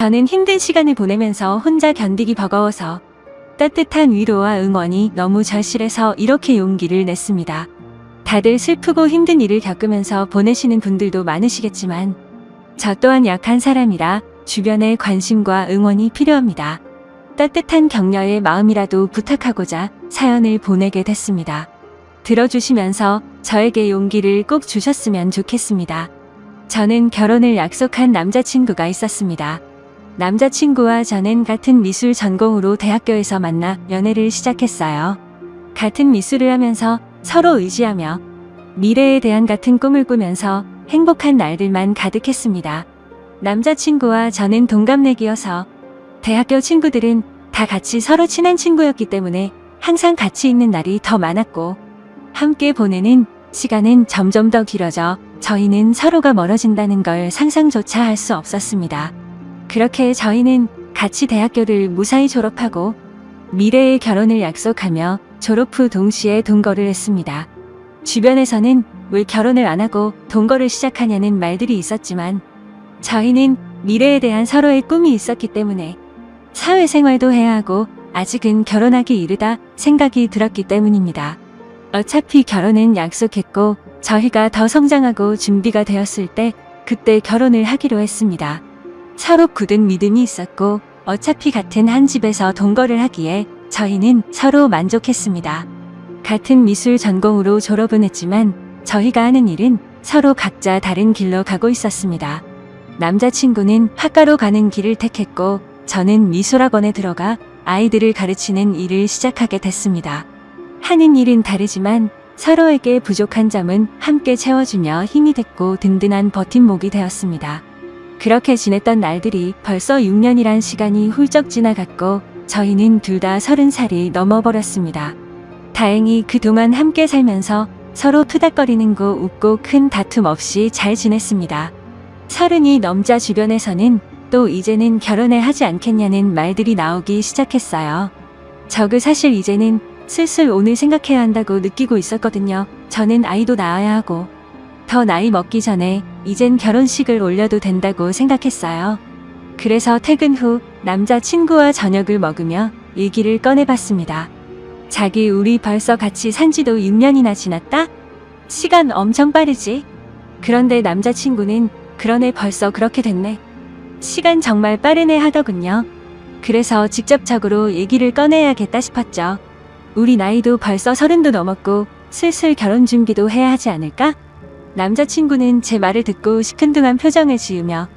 저는 힘든 시간을 보내면서 혼자 견디기 버거워서 따뜻한 위로와 응원이 너무 절실해서 이렇게 용기를 냈습니다. 다들 슬프고 힘든 일을 겪으면서 보내시는 분들도 많으시겠지만 저 또한 약한 사람이라 주변의 관심과 응원이 필요합니다. 따뜻한 격려의 마음이라도 부탁하고자 사연을 보내게 됐습니다. 들어주시면서 저에게 용기를 꼭 주셨으면 좋겠습니다. 저는 결혼을 약속한 남자친구가 있었습니다. 남자친구와 저는 같은 미술 전공으로 대학교에서 만나 연애를 시작했어요. 같은 미술을 하면서 서로 의지하며 미래에 대한 같은 꿈을 꾸면서 행복한 날들만 가득했습니다. 남자친구와 저는 동갑내기여서 대학교 친구들은 다 같이 서로 친한 친구였기 때문에 항상 같이 있는 날이 더 많았고 함께 보내는 시간은 점점 더 길어져 저희는 서로가 멀어진다는 걸 상상조차 할 수 없었습니다. 그렇게 저희는 같이 대학교를 무사히 졸업하고 미래의 결혼을 약속하며 졸업 후 동시에 동거를 했습니다. 주변에서는 왜 결혼을 안 하고 동거를 시작하냐는 말들이 있었지만 저희는 미래에 대한 서로의 꿈이 있었기 때문에 사회생활도 해야 하고 아직은 결혼하기 이르다 생각이 들었기 때문입니다. 어차피 결혼은 약속했고 저희가 더 성장하고 준비가 되었을 때 그때 결혼을 하기로 했습니다. 서로 굳은 믿음이 있었고 어차피 같은 한 집에서 동거를 하기에 저희는 서로 만족했습니다. 같은 미술 전공으로 졸업은 했지만 저희가 하는 일은 서로 각자 다른 길로 가고 있었습니다. 남자친구는 학과로 가는 길을 택했고 저는 미술학원에 들어가 아이들을 가르치는 일을 시작하게 됐습니다. 하는 일은 다르지만 서로에게 부족한 점은 함께 채워주며 힘이 됐고 든든한 버팀목이 되었습니다. 그렇게 지냈던 날들이 벌써 6년이란 시간이 훌쩍 지나갔고 저희는 둘 다 30살이 넘어버렸습니다. 다행히 그동안 함께 살면서 서로 투닥거리는 거 웃고 큰 다툼 없이 잘 지냈습니다. 30이 넘자 주변에서는 또 이제는 결혼을 하지 않겠냐는 말들이 나오기 시작했어요. 저그 사실 이제는 슬슬 오늘 생각해야 한다고 느끼고 있었거든요. 저는 아이도 낳아야 하고 더 나이 먹기 전에 이젠 결혼식을 올려도 된다고 생각했어요. 그래서 퇴근 후 남자친구와 저녁을 먹으며 얘기를 꺼내봤습니다. 자기 우리 벌써 같이 산 지도 6년이나 지났다? 시간 엄청 빠르지? 그런데 남자친구는 그러네 벌써 그렇게 됐네. 시간 정말 빠르네 하더군요. 그래서 직접적으로 얘기를 꺼내야겠다 싶었죠. 우리 나이도 벌써 30도 넘었고 슬슬 결혼 준비도 해야 하지 않을까? 남자친구는 제 말을 듣고 시큰둥한 표정을 지으며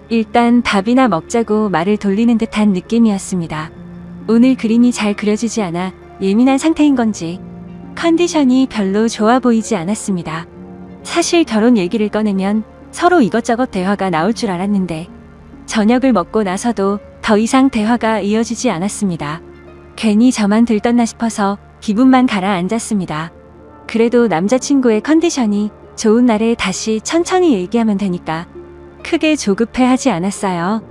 일단 밥이나 먹자고 말을 돌리는 듯한 느낌이었습니다. 오늘 그림이 잘 그려지지 않아 예민한 상태인 건지 컨디션이 별로 좋아 보이지 않았습니다. 사실 결혼 얘기를 꺼내면 서로 이것저것 대화가 나올 줄 알았는데 저녁을 먹고 나서도 더 이상 대화가 이어지지 않았습니다. 괜히 저만 들떴나 싶어서 기분만 가라앉았습니다. 그래도 남자친구의 컨디션이 좋은 날에 다시 천천히 얘기하면 되니까 크게 조급해하지 않았어요.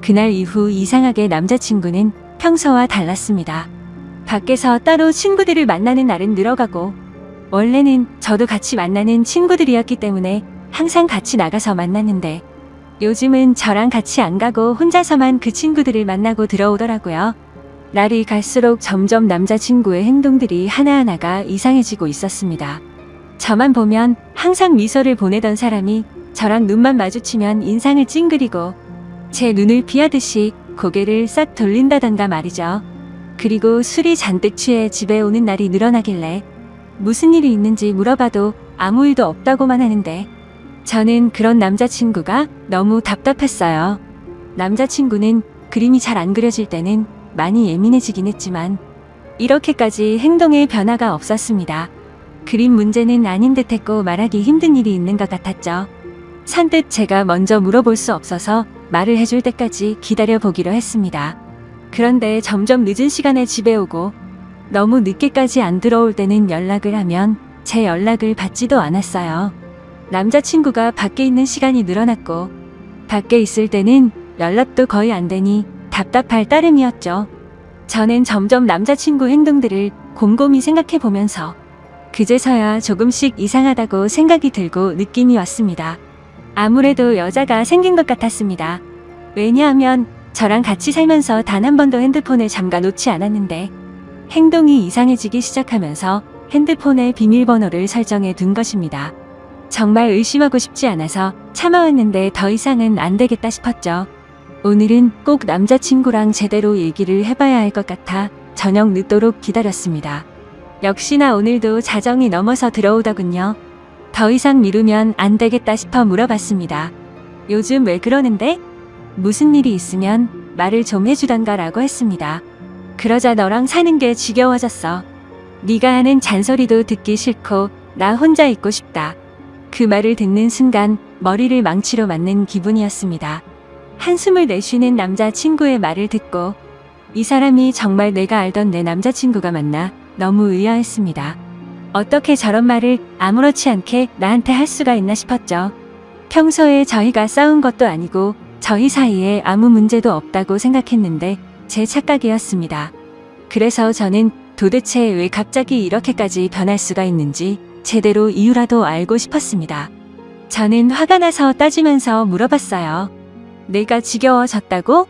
그날 이후 이상하게 남자친구는 평소와 달랐습니다. 밖에서 따로 친구들을 만나는 날은 늘어가고 원래는 저도 같이 만나는 친구들이었기 때문에 항상 같이 나가서 만났는데 요즘은 저랑 같이 안 가고 혼자서만 그 친구들을 만나고 들어오더라고요. 날이 갈수록 점점 남자친구의 행동들이 하나하나가 이상해지고 있었습니다. 저만 보면 항상 미소를 보내던 사람이 저랑 눈만 마주치면 인상을 찡그리고 제 눈을 피하듯이 고개를 싹 돌린다던가 말이죠. 그리고 술이 잔뜩 취해 집에 오는 날이 늘어나길래 무슨 일이 있는지 물어봐도 아무 일도 없다고만 하는데 저는 그런 남자친구가 너무 답답했어요. 남자친구는 그림이 잘 안 그려질 때는 많이 예민해지긴 했지만 이렇게까지 행동에 변화가 없었습니다. 그림 문제는 아닌 듯했고 말하기 힘든 일이 있는 것 같았죠. 선뜻 제가 먼저 물어볼 수 없어서 말을 해줄 때까지 기다려보기로 했습니다. 그런데 점점 늦은 시간에 집에 오고 너무 늦게까지 안 들어올 때는 연락을 하면 제 연락을 받지도 않았어요. 남자친구가 밖에 있는 시간이 늘어났고 밖에 있을 때는 연락도 거의 안 되니 답답할 따름이었죠. 저는 점점 남자친구 행동들을 곰곰이 생각해 보면서 그제서야 조금씩 이상하다고 생각이 들고 느낌이 왔습니다. 아무래도 여자가 생긴 것 같았습니다. 왜냐하면 저랑 같이 살면서 단 한 번도 핸드폰을 잠가 놓지 않았는데 행동이 이상해지기 시작하면서 핸드폰에 비밀번호를 설정해 둔 것입니다. 정말 의심하고 싶지 않아서 참아왔는데 더 이상은 안 되겠다 싶었죠. 오늘은 꼭 남자친구랑 제대로 얘기를 해봐야 할 것 같아 저녁 늦도록 기다렸습니다. 역시나 오늘도 자정이 넘어서 들어오더군요. 더 이상 미루면 안 되겠다 싶어 물어봤습니다. 요즘 왜 그러는데? 무슨 일이 있으면 말을 좀 해주던가 라고 했습니다. 그러자 너랑 사는 게 지겨워졌어. 네가 하는 잔소리도 듣기 싫고 나 혼자 있고 싶다. 그 말을 듣는 순간 머리를 망치로 맞는 기분이었습니다. 한숨을 내쉬는 남자친구의 말을 듣고 이 사람이 정말 내가 알던 내 남자친구가 맞나 너무 의아했습니다. 어떻게 저런 말을 아무렇지 않게 나한테 할 수가 있나 싶었죠. 평소에 저희가 싸운 것도 아니고 저희 사이에 아무 문제도 없다고 생각했는데 제 착각이었습니다. 그래서 저는 도대체 왜 갑자기 이렇게까지 변할 수가 있는지 제대로 이유라도 알고 싶었습니다. 저는 화가 나서 따지면서 물어봤어요. 내가 지겨워졌다고?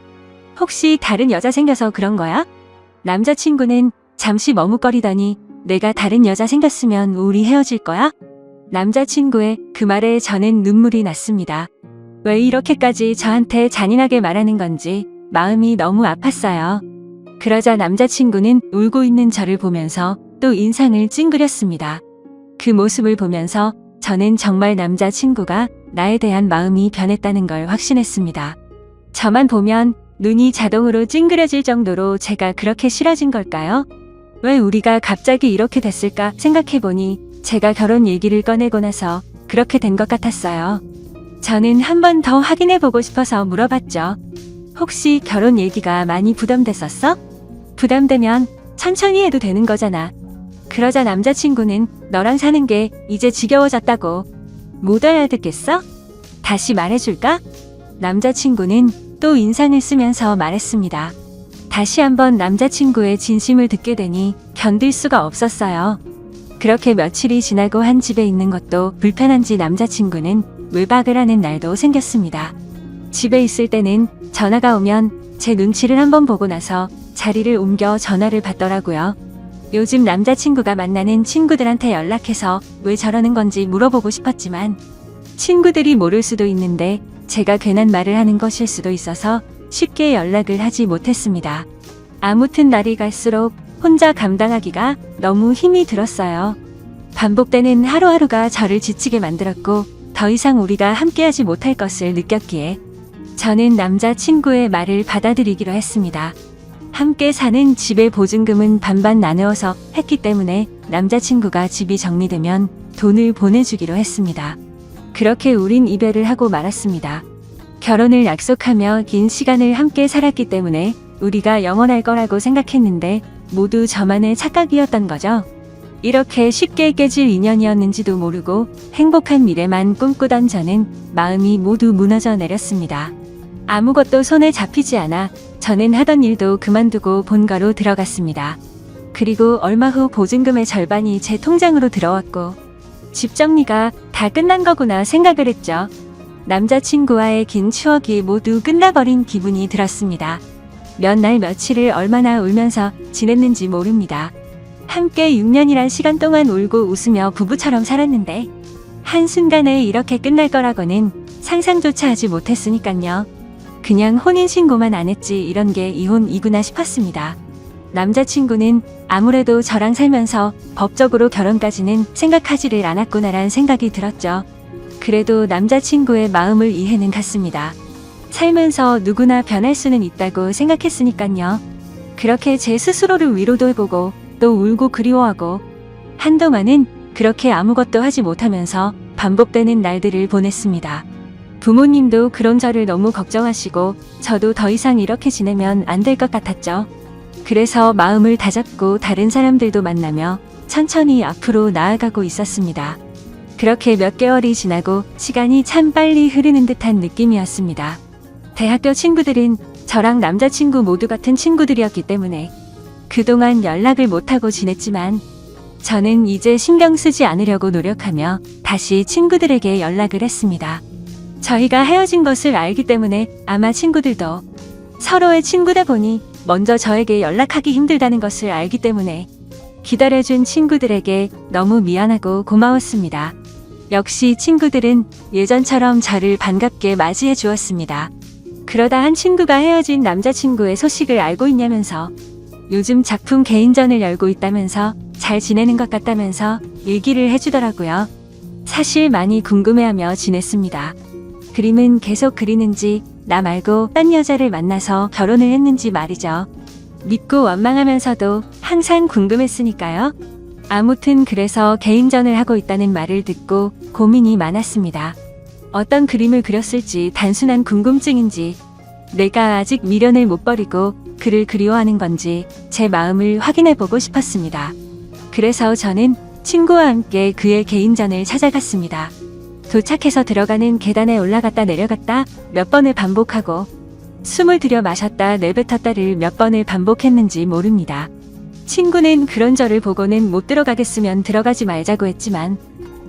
혹시 다른 여자 생겨서 그런 거야? 남자친구는 잠시 머뭇거리더니 내가 다른 여자 생겼으면 우리 헤어질 거야? 남자친구의 그 말에 저는 눈물이 났습니다. 왜 이렇게까지 저한테 잔인하게 말하는 건지 마음이 너무 아팠어요. 그러자 남자친구는 울고 있는 저를 보면서 또 인상을 찡그렸습니다. 그 모습을 보면서 저는 정말 남자친구가 나에 대한 마음이 변했다는 걸 확신했습니다. 저만 보면 눈이 자동으로 찡그려질 정도로 제가 그렇게 싫어진 걸까요? 왜 우리가 갑자기 이렇게 됐을까 생각해보니 제가 결혼 얘기를 꺼내고 나서 그렇게 된 것 같았어요. 저는 한 번 더 확인해보고 싶어서 물어봤죠. 혹시 결혼 얘기가 많이 부담됐었어? 부담되면 천천히 해도 되는 거잖아. 그러자 남자친구는 너랑 사는 게 이제 지겨워졌다고. 못 알아듣겠어? 다시 말해줄까? 남자친구는 또 인상을 쓰면서 말했습니다. 다시 한번 남자친구의 진심을 듣게 되니 견딜 수가 없었어요. 그렇게 며칠이 지나고 한 집에 있는 것도 불편한지 남자친구는 외박을 하는 날도 생겼습니다. 집에 있을 때는 전화가 오면 제 눈치를 한번 보고 나서 자리를 옮겨 전화를 받더라고요. 요즘 남자친구가 만나는 친구들한테 연락해서 왜 저러는 건지 물어보고 싶었지만 친구들이 모를 수도 있는데 제가 괜한 말을 하는 것일 수도 있어서 쉽게 연락을 하지 못했습니다. 아무튼 날이 갈수록 혼자 감당하기가 너무 힘이 들었어요. 반복되는 하루하루가 저를 지치게 만들었고 더 이상 우리가 함께하지 못할 것을 느꼈기에 저는 남자친구의 말을 받아들이기로 했습니다. 함께 사는 집의 보증금은 반반 나누어서 했기 때문에 남자친구가 집이 정리되면 돈을 보내주기로 했습니다. 그렇게 우린 이별을 하고 말았습니다. 결혼을 약속하며 긴 시간을 함께 살았기 때문에 우리가 영원할 거라고 생각했는데 모두 저만의 착각이었던 거죠. 이렇게 쉽게 깨질 인연이었는지도 모르고 행복한 미래만 꿈꾸던 저는 마음이 모두 무너져 내렸습니다. 아무것도 손에 잡히지 않아 저는 하던 일도 그만두고 본가로 들어갔습니다. 그리고 얼마 후 보증금의 절반이 제 통장으로 들어왔고 집 정리가 다 끝난 거구나 생각을 했죠. 남자친구와의 긴 추억이 모두 끝나버린 기분이 들었습니다. 몇 날 며칠을 얼마나 울면서 지냈는지 모릅니다. 함께 6년이란 시간 동안 울고 웃으며 부부처럼 살았는데 한순간에 이렇게 끝날 거라고는 상상조차 하지 못했으니깐요. 그냥 혼인신고만 안 했지 이런 게 이혼이구나 싶었습니다. 남자친구는 아무래도 저랑 살면서 법적으로 결혼까지는 생각하지를 않았구나란 생각이 들었죠. 그래도 남자친구의 마음을 이해는 갔습니다. 살면서 누구나 변할 수는 있다고 생각했으니깐요. 그렇게 제 스스로를 위로도 해보고 또 울고 그리워하고 한동안은 그렇게 아무것도 하지 못하면서 반복되는 날들을 보냈습니다. 부모님도 그런 저를 너무 걱정하시고 저도 더 이상 이렇게 지내면 안 될 것 같았죠. 그래서 마음을 다잡고 다른 사람들도 만나며 천천히 앞으로 나아가고 있었습니다. 그렇게 몇 개월이 지나고 시간이 참 빨리 흐르는 듯한 느낌이었습니다. 대학교 친구들은 저랑 남자친구 모두 같은 친구들이었기 때문에 그동안 연락을 못하고 지냈지만 저는 이제 신경 쓰지 않으려고 노력하며 다시 친구들에게 연락을 했습니다. 저희가 헤어진 것을 알기 때문에 아마 친구들도 서로의 친구다 보니 먼저 저에게 연락하기 힘들다는 것을 알기 때문에 기다려준 친구들에게 너무 미안하고 고마웠습니다. 역시 친구들은 예전처럼 저를 반갑게 맞이해 주었습니다. 그러다 한 친구가 헤어진 남자친구의 소식을 알고 있냐면서 요즘 작품 개인전을 열고 있다면서 잘 지내는 것 같다면서 얘기를 해주더라고요. 사실 많이 궁금해하며 지냈습니다. 그림은 계속 그리는지 나 말고 딴 여자를 만나서 결혼을 했는지 말이죠. 믿고 원망하면서도 항상 궁금했으니까요. 아무튼 그래서 개인전을 하고 있다는 말을 듣고 고민이 많았습니다. 어떤 그림을 그렸을지 단순한 궁금증인지 내가 아직 미련을 못 버리고 그를 그리워하는 건지 제 마음을 확인해보고 싶었습니다. 그래서 저는 친구와 함께 그의 개인전을 찾아갔습니다. 도착해서 들어가는 계단에 올라갔다 내려갔다 몇 번을 반복하고 숨을 들여 마셨다 내뱉었다를 몇 번을 반복했는지 모릅니다. 친구는 그런 저를 보고는 못 들어가겠으면 들어가지 말자고 했지만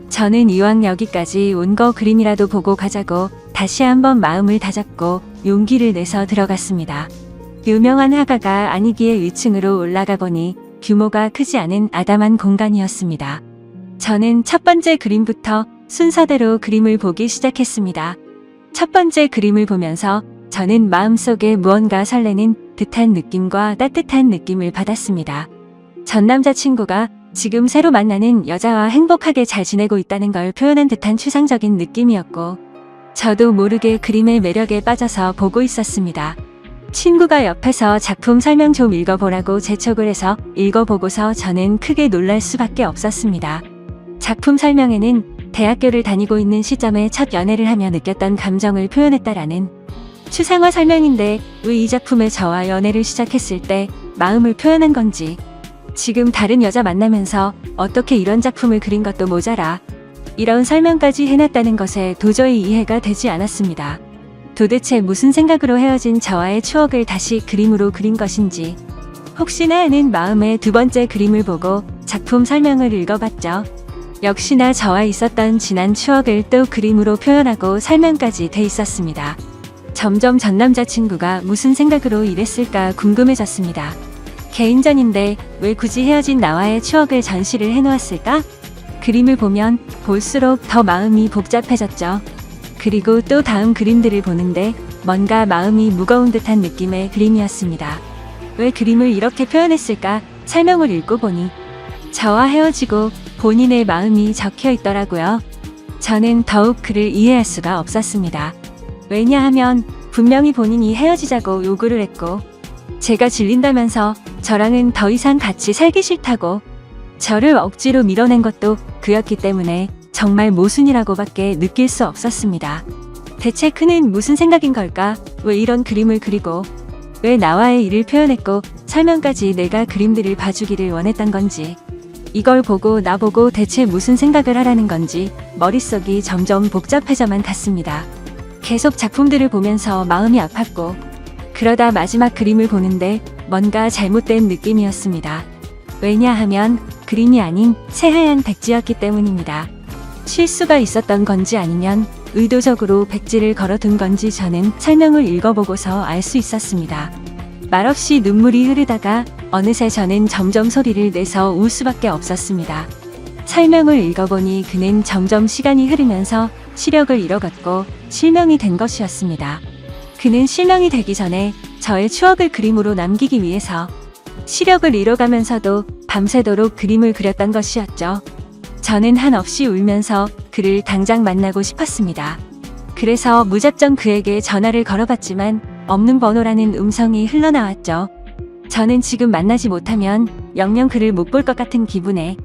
저는 이왕 여기까지 온 거 그림이라도 보고 가자고 다시 한번 마음을 다잡고 용기를 내서 들어갔습니다. 유명한 화가가 아니기에 위층으로 올라가 보니 규모가 크지 않은 아담한 공간이었습니다. 저는 첫 번째 그림부터 순서대로 그림을 보기 시작했습니다. 첫 번째 그림을 보면서 저는 마음속에 무언가 설레는 듯한 느낌과 따뜻한 느낌을 받았습니다. 전 남자친구가 지금 새로 만나는 여자와 행복하게 잘 지내고 있다는 걸 표현한 듯한 추상적인 느낌이었고 저도 모르게 그림의 매력에 빠져서 보고 있었습니다. 친구가 옆에서 작품 설명 좀 읽어보라고 재촉을 해서 읽어보고서 저는 크게 놀랄 수밖에 없었습니다. 작품 설명에는 대학교를 다니고 있는 시점에 첫 연애를 하며 느꼈던 감정을 표현했다라는 추상화 설명인데 왜 이 작품에 저와 연애를 시작했을 때 마음을 표현한 건지 지금 다른 여자 만나면서 어떻게 이런 작품을 그린 것도 모자라 이런 설명까지 해놨다는 것에 도저히 이해가 되지 않았습니다. 도대체 무슨 생각으로 헤어진 저와의 추억을 다시 그림으로 그린 것인지 혹시나 하는 마음에 두 번째 그림을 보고 작품 설명을 읽어봤죠. 역시나 저와 있었던 지난 추억을 또 그림으로 표현하고 설명까지 돼 있었습니다. 점점 전 남자친구가 무슨 생각으로 이랬을까 궁금해졌습니다. 개인전인데 왜 굳이 헤어진 나와의 추억을 전시를 해놓았을까? 그림을 보면 볼수록 더 마음이 복잡해졌죠. 그리고 또 다음 그림들을 보는데 뭔가 마음이 무거운 듯한 느낌의 그림이었습니다. 왜 그림을 이렇게 표현했을까? 설명을 읽고 보니 저와 헤어지고 본인의 마음이 적혀 있더라고요. 저는 더욱 그를 이해할 수가 없었습니다. 왜냐하면 분명히 본인이 헤어지자고 요구를 했고 제가 질린다면서 저랑은 더 이상 같이 살기 싫다고 저를 억지로 밀어낸 것도 그였기 때문에 정말 모순이라고밖에 느낄 수 없었습니다. 대체 그는 무슨 생각인 걸까? 왜 이런 그림을 그리고 왜 나와의 일을 표현했고 설명까지 내가 그림들을 봐주기를 원했던 건지 이걸 보고 나보고 대체 무슨 생각을 하라는 건지 머릿속이 점점 복잡해져만 갔습니다. 계속 작품들을 보면서 마음이 아팠고 그러다 마지막 그림을 보는데 뭔가 잘못된 느낌이었습니다. 왜냐하면 그림이 아닌 새하얀 백지였기 때문입니다. 실수가 있었던 건지 아니면 의도적으로 백지를 걸어둔 건지 저는 설명을 읽어보고서 알 수 있었습니다. 말없이 눈물이 흐르다가 어느새 저는 점점 소리를 내서 울 수밖에 없었습니다. 설명을 읽어보니 그는 점점 시간이 흐르면서 시력을 잃어갔고 실명이 된 것이었습니다. 그는 실명이 되기 전에 저의 추억을 그림으로 남기기 위해서 시력을 잃어가면서도 밤새도록 그림을 그렸던 것이었죠. 저는 한없이 울면서 그를 당장 만나고 싶었습니다. 그래서 무작정 그에게 전화를 걸어봤지만 없는 번호라는 음성이 흘러나왔죠. 저는 지금 만나지 못하면 영영 그를 못 볼 것 같은 기분에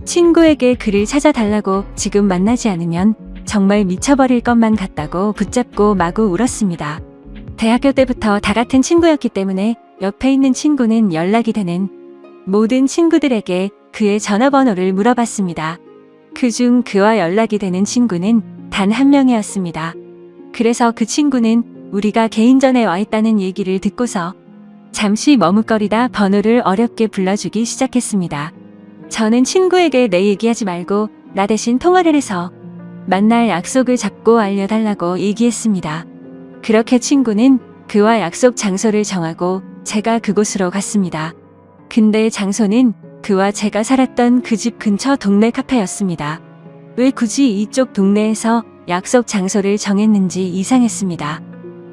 친구에게 그를 찾아달라고 지금 만나지 않으면 정말 미쳐버릴 것만 같다고 붙잡고 마구 울었습니다. 대학교 때부터 다 같은 친구였기 때문에 옆에 있는 친구는 연락이 되는 모든 친구들에게 그의 전화번호를 물어봤습니다. 그중 그와 연락이 되는 친구는 단 한 명이었습니다. 그래서 그 친구는 우리가 개인전에 와 있다는 얘기를 듣고서 잠시 머뭇거리다 번호를 어렵게 불러주기 시작했습니다. 저는 친구에게 내 얘기하지 말고 나 대신 통화를 해서 만날 약속을 잡고 알려달라고 얘기했습니다. 그렇게 친구는 그와 약속 장소를 정하고 제가 그곳으로 갔습니다. 근데 장소는 그와 제가 살았던 그 집 근처 동네 카페였습니다. 왜 굳이 이쪽 동네에서 약속 장소를 정했는지 이상했습니다.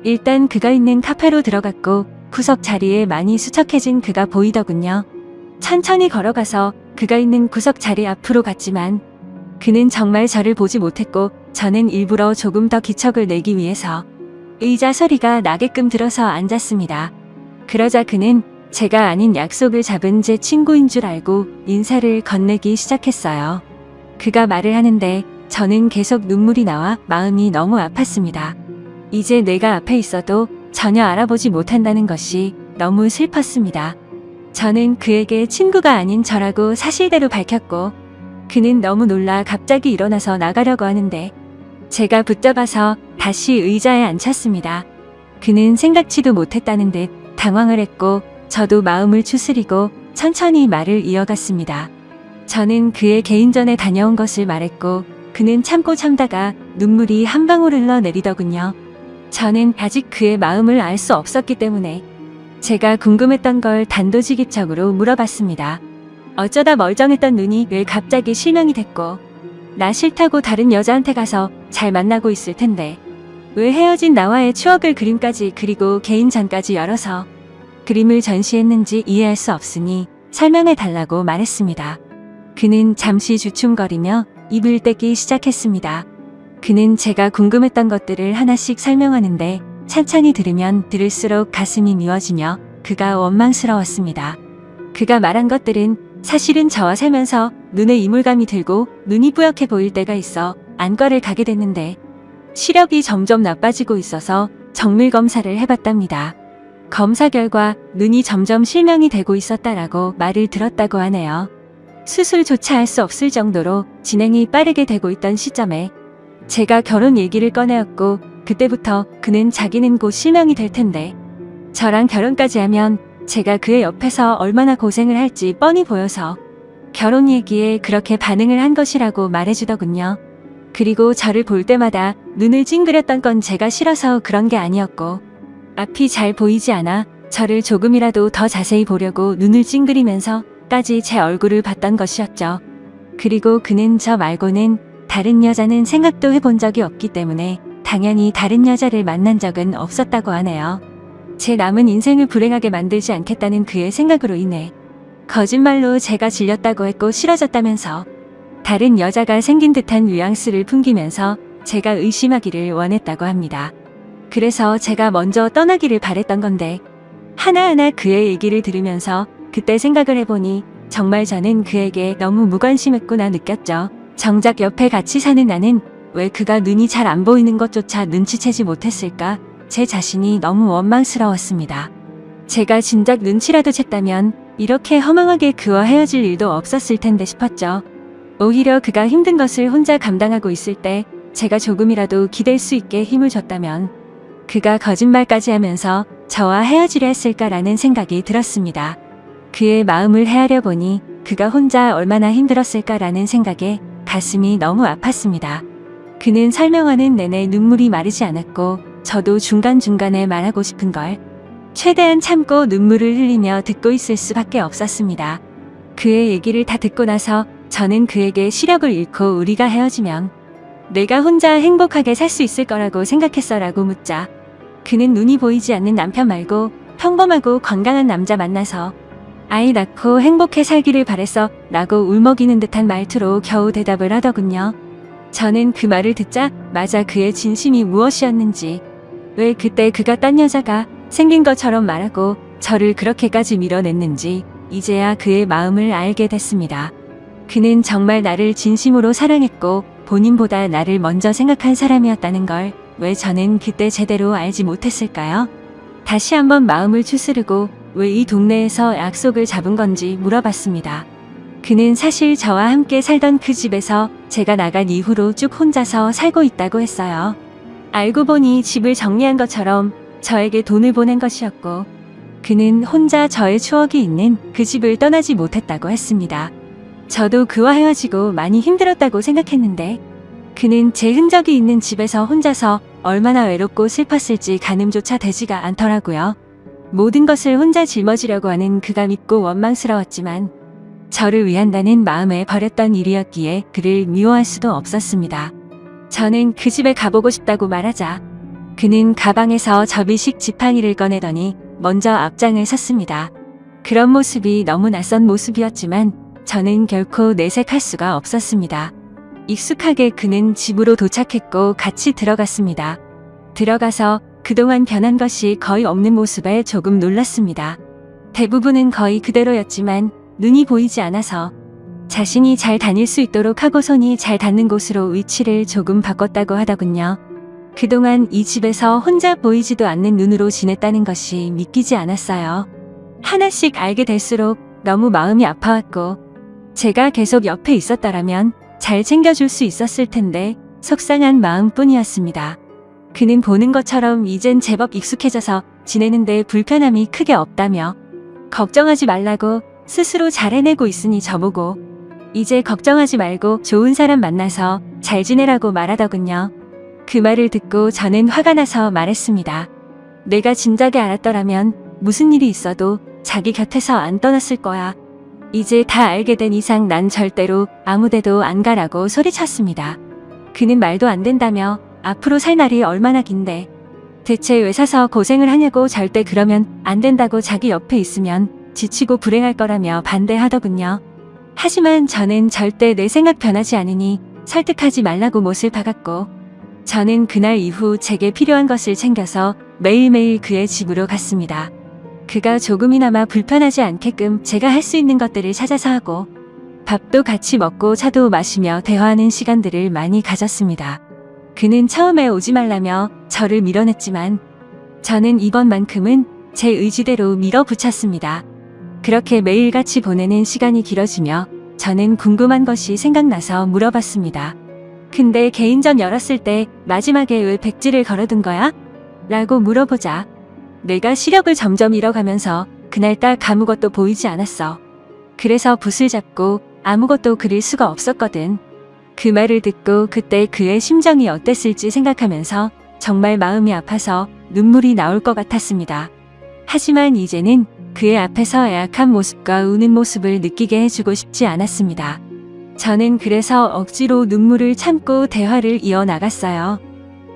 일단 그가 있는 카페로 들어갔고 구석 자리에 많이 수척해진 그가 보이더군요. 천천히 걸어가서 그가 있는 구석 자리 앞으로 갔지만 그는 정말 저를 보지 못했고 저는 일부러 조금 더 기척을 내기 위해서 의자 소리가 나게끔 들어서 앉았습니다. 그러자 그는 제가 아닌 약속을 잡은 제 친구인 줄 알고 인사를 건네기 시작했어요. 그가 말을 하는데 저는 계속 눈물이 나와 마음이 너무 아팠습니다. 이제 내가 앞에 있어도 전혀 알아보지 못한다는 것이 너무 슬펐습니다. 저는 그에게 친구가 아닌 저라고 사실대로 밝혔고 그는 너무 놀라 갑자기 일어나서 나가려고 하는데 제가 붙잡아서 다시 의자에 앉혔습니다. 그는 생각지도 못했다는 듯 당황을 했고 저도 마음을 추스리고 천천히 말을 이어갔습니다. 저는 그의 개인전에 다녀온 것을 말했고 그는 참고 참다가 눈물이 한 방울 흘러내리더군요. 저는 아직 그의 마음을 알 수 없었기 때문에 제가 궁금했던 걸 단도직입적으로 물어봤습니다. 어쩌다 멀쩡했던 눈이 왜 갑자기 실명이 됐고 나 싫다고 다른 여자한테 가서 잘 만나고 있을 텐데 왜 헤어진 나와의 추억을 그림까지 그리고 개인전까지 열어서 그림을 전시했는지 이해할 수 없으니 설명해 달라고 말했습니다. 그는 잠시 주춤거리며 입을 떼기 시작했습니다. 그는 제가 궁금했던 것들을 하나씩 설명하는데 천천히 들으면 들을수록 가슴이 미워지며 그가 원망스러웠습니다. 그가 말한 것들은 사실은 저와 살면서 눈에 이물감이 들고 눈이 뿌옇게 보일 때가 있어 안과를 가게 됐는데 시력이 점점 나빠지고 있어서 정밀 검사를 해봤답니다. 검사 결과 눈이 점점 실명이 되고 있었다라고 말을 들었다고 하네요. 수술조차 할 수 없을 정도로 진행이 빠르게 되고 있던 시점에 제가 결혼 얘기를 꺼내었고 그때부터 그는 자기는 곧 실명이 될 텐데 저랑 결혼까지 하면 제가 그의 옆에서 얼마나 고생을 할지 뻔히 보여서 결혼 얘기에 그렇게 반응을 한 것이라고 말해주더군요. 그리고 저를 볼 때마다 눈을 찡그렸던 건 제가 싫어서 그런 게 아니었고 앞이 잘 보이지 않아 저를 조금이라도 더 자세히 보려고 눈을 찡그리면서까지 제 얼굴을 봤던 것이었죠. 그리고 그는 저 말고는 다른 여자는 생각도 해본 적이 없기 때문에 당연히 다른 여자를 만난 적은 없었다고 하네요. 제 남은 인생을 불행하게 만들지 않겠다는 그의 생각으로 인해 거짓말로 제가 질렸다고 했고 싫어졌다면서 다른 여자가 생긴 듯한 뉘앙스를 풍기면서 제가 의심하기를 원했다고 합니다. 그래서 제가 먼저 떠나기를 바랬던 건데 하나하나 그의 얘기를 들으면서 그때 생각을 해보니 정말 저는 그에게 너무 무관심했구나 느꼈죠. 정작 옆에 같이 사는 나는 왜 그가 눈이 잘 안 보이는 것조차 눈치채지 못했을까? 제 자신이 너무 원망스러웠습니다. 제가 진작 눈치라도 챘다면 이렇게 허망하게 그와 헤어질 일도 없었을 텐데 싶었죠. 오히려 그가 힘든 것을 혼자 감당하고 있을 때 제가 조금이라도 기댈 수 있게 힘을 줬다면 그가 거짓말까지 하면서 저와 헤어지려 했을까라는 생각이 들었습니다. 그의 마음을 헤아려 보니 그가 혼자 얼마나 힘들었을까라는 생각에 가슴이 너무 아팠습니다. 그는 설명하는 내내 눈물이 마르지 않았고 저도 중간중간에 말하고 싶은 걸 최대한 참고 눈물을 흘리며 듣고 있을 수밖에 없었습니다. 그의 얘기를 다 듣고 나서 저는 그에게 시력을 잃고 우리가 헤어지면 내가 혼자 행복하게 살 수 있을 거라고 생각했어 라고 묻자 그는 눈이 보이지 않는 남편 말고 평범하고 건강한 남자 만나서 아이 낳고 행복해 살기를 바랬어 라고 울먹이는 듯한 말투로 겨우 대답을 하더군요. 저는 그 말을 듣자 맞아 그의 진심이 무엇이었는지 왜 그때 그가 딴 여자가 생긴 것처럼 말하고 저를 그렇게까지 밀어냈는지 이제야 그의 마음을 알게 됐습니다. 그는 정말 나를 진심으로 사랑했고 본인보다 나를 먼저 생각한 사람이었다는 걸 왜 저는 그때 제대로 알지 못했을까요? 다시 한번 마음을 추스르고 왜 이 동네에서 약속을 잡은 건지 물어봤습니다. 그는 사실 저와 함께 살던 그 집에서 제가 나간 이후로 쭉 혼자서 살고 있다고 했어요. 알고 보니 집을 정리한 것처럼 저에게 돈을 보낸 것이었고 그는 혼자 저의 추억이 있는 그 집을 떠나지 못했다고 했습니다. 저도 그와 헤어지고 많이 힘들었다고 생각했는데 그는 제 흔적이 있는 집에서 혼자서 얼마나 외롭고 슬펐을지 가늠조차 되지가 않더라고요. 모든 것을 혼자 짊어지려고 하는 그가 밉고 원망스러웠지만 저를 위한다는 마음에 버렸던 일이었기에 그를 미워할 수도 없었습니다. 저는 그 집에 가보고 싶다고 말하자 그는 가방에서 접이식 지팡이를 꺼내더니 먼저 앞장을 섰습니다. 그런 모습이 너무 낯선 모습이었지만 저는 결코 내색할 수가 없었습니다. 익숙하게 그는 집으로 도착했고 같이 들어갔습니다. 들어가서 그동안 변한 것이 거의 없는 모습에 조금 놀랐습니다. 대부분은 거의 그대로였지만 눈이 보이지 않아서 자신이 잘 다닐 수 있도록 하고 손이 잘 닿는 곳으로 위치를 조금 바꿨다고 하더군요. 그동안 이 집에서 혼자 보이지도 않는 눈으로 지냈다는 것이 믿기지 않았어요. 하나씩 알게 될수록 너무 마음이 아파왔고 제가 계속 옆에 있었더라면 잘 챙겨줄 수 있었을 텐데 속상한 마음뿐이었습니다. 그는 보는 것처럼 이젠 제법 익숙해져서 지내는데 불편함이 크게 없다며 걱정하지 말라고 스스로 잘 해내고 있으니 저보고 이제 걱정하지 말고 좋은 사람 만나서 잘 지내라고 말하더군요. 그 말을 듣고 저는 화가 나서 말했습니다. 내가 진작에 알았더라면 무슨 일이 있어도 자기 곁에서 안 떠났을 거야. 이제 다 알게 된 이상 난 절대로 아무데도 안 가라고 소리쳤습니다. 그는 말도 안 된다며 앞으로 살 날이 얼마나 긴데 대체 왜 사서 고생을 하냐고 절대 그러면 안 된다고 자기 옆에 있으면 지치고 불행할 거라며 반대하더군요. 하지만 저는 절대 내 생각 변하지 않으니 설득하지 말라고 못을 박았고 저는 그날 이후 제게 필요한 것을 챙겨서 매일매일 그의 집으로 갔습니다. 그가 조금이나마 불편하지 않게끔 제가 할 수 있는 것들을 찾아서 하고 밥도 같이 먹고 차도 마시며 대화하는 시간들을 많이 가졌습니다. 그는 처음에 오지 말라며 저를 밀어냈지만 저는 이번만큼은 제 의지대로 밀어붙였습니다. 그렇게 매일 같이 보내는 시간이 길어지며 저는 궁금한 것이 생각나서 물어봤습니다. 근데 개인전 열었을 때 마지막에 왜 백지를 걸어둔 거야? 라고 물어보자 내가 시력을 점점 잃어가면서 그날딱 아무것도 보이지 않았어. 그래서 붓을 잡고 아무것도 그릴 수가 없었거든. 그 말을 듣고 그때 그의 심정이 어땠을지 생각하면서 정말 마음이 아파서 눈물이 나올 것 같았습니다. 하지만 이제는 그의 앞에서 애악한 모습과 우는 모습을 느끼게 해주고 싶지 않았습니다. 저는 그래서 억지로 눈물을 참고 대화를 이어나갔어요.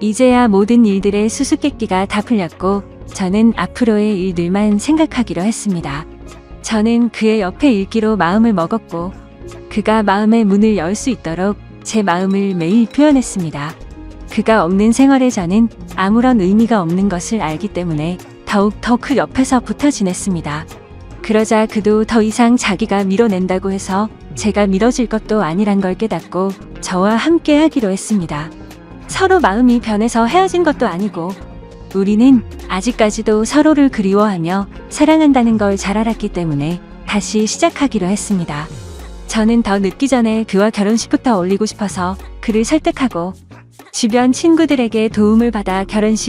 이제야 모든 일들의 수수께끼가 다 풀렸고 저는 앞으로의 일들만 생각하기로 했습니다. 저는 그의 옆에 있기로 마음을 먹었고 그가 마음의 문을 열 수 있도록 제 마음을 매일 표현했습니다. 그가 없는 생활에 저는 아무런 의미가 없는 것을 알기 때문에 더욱 더 그 옆에서 붙어 지냈습니다. 그러자 그도 더 이상 자기가 밀어낸다고 해서 제가 밀어질 것도 아니란 걸 깨닫고 저와 함께 하기로 했습니다. 서로 마음이 변해서 헤어진 것도 아니고 우리는 아직까지도 서로를 그리워하며 사랑한다는 걸 잘 알았기 때문에 다시 시작하기로 했습니다. 저는 더 늦기 전에 그와 결혼식부터 올리고 싶어서 그를 설득하고 주변 친구들에게 도움을 받아 결혼식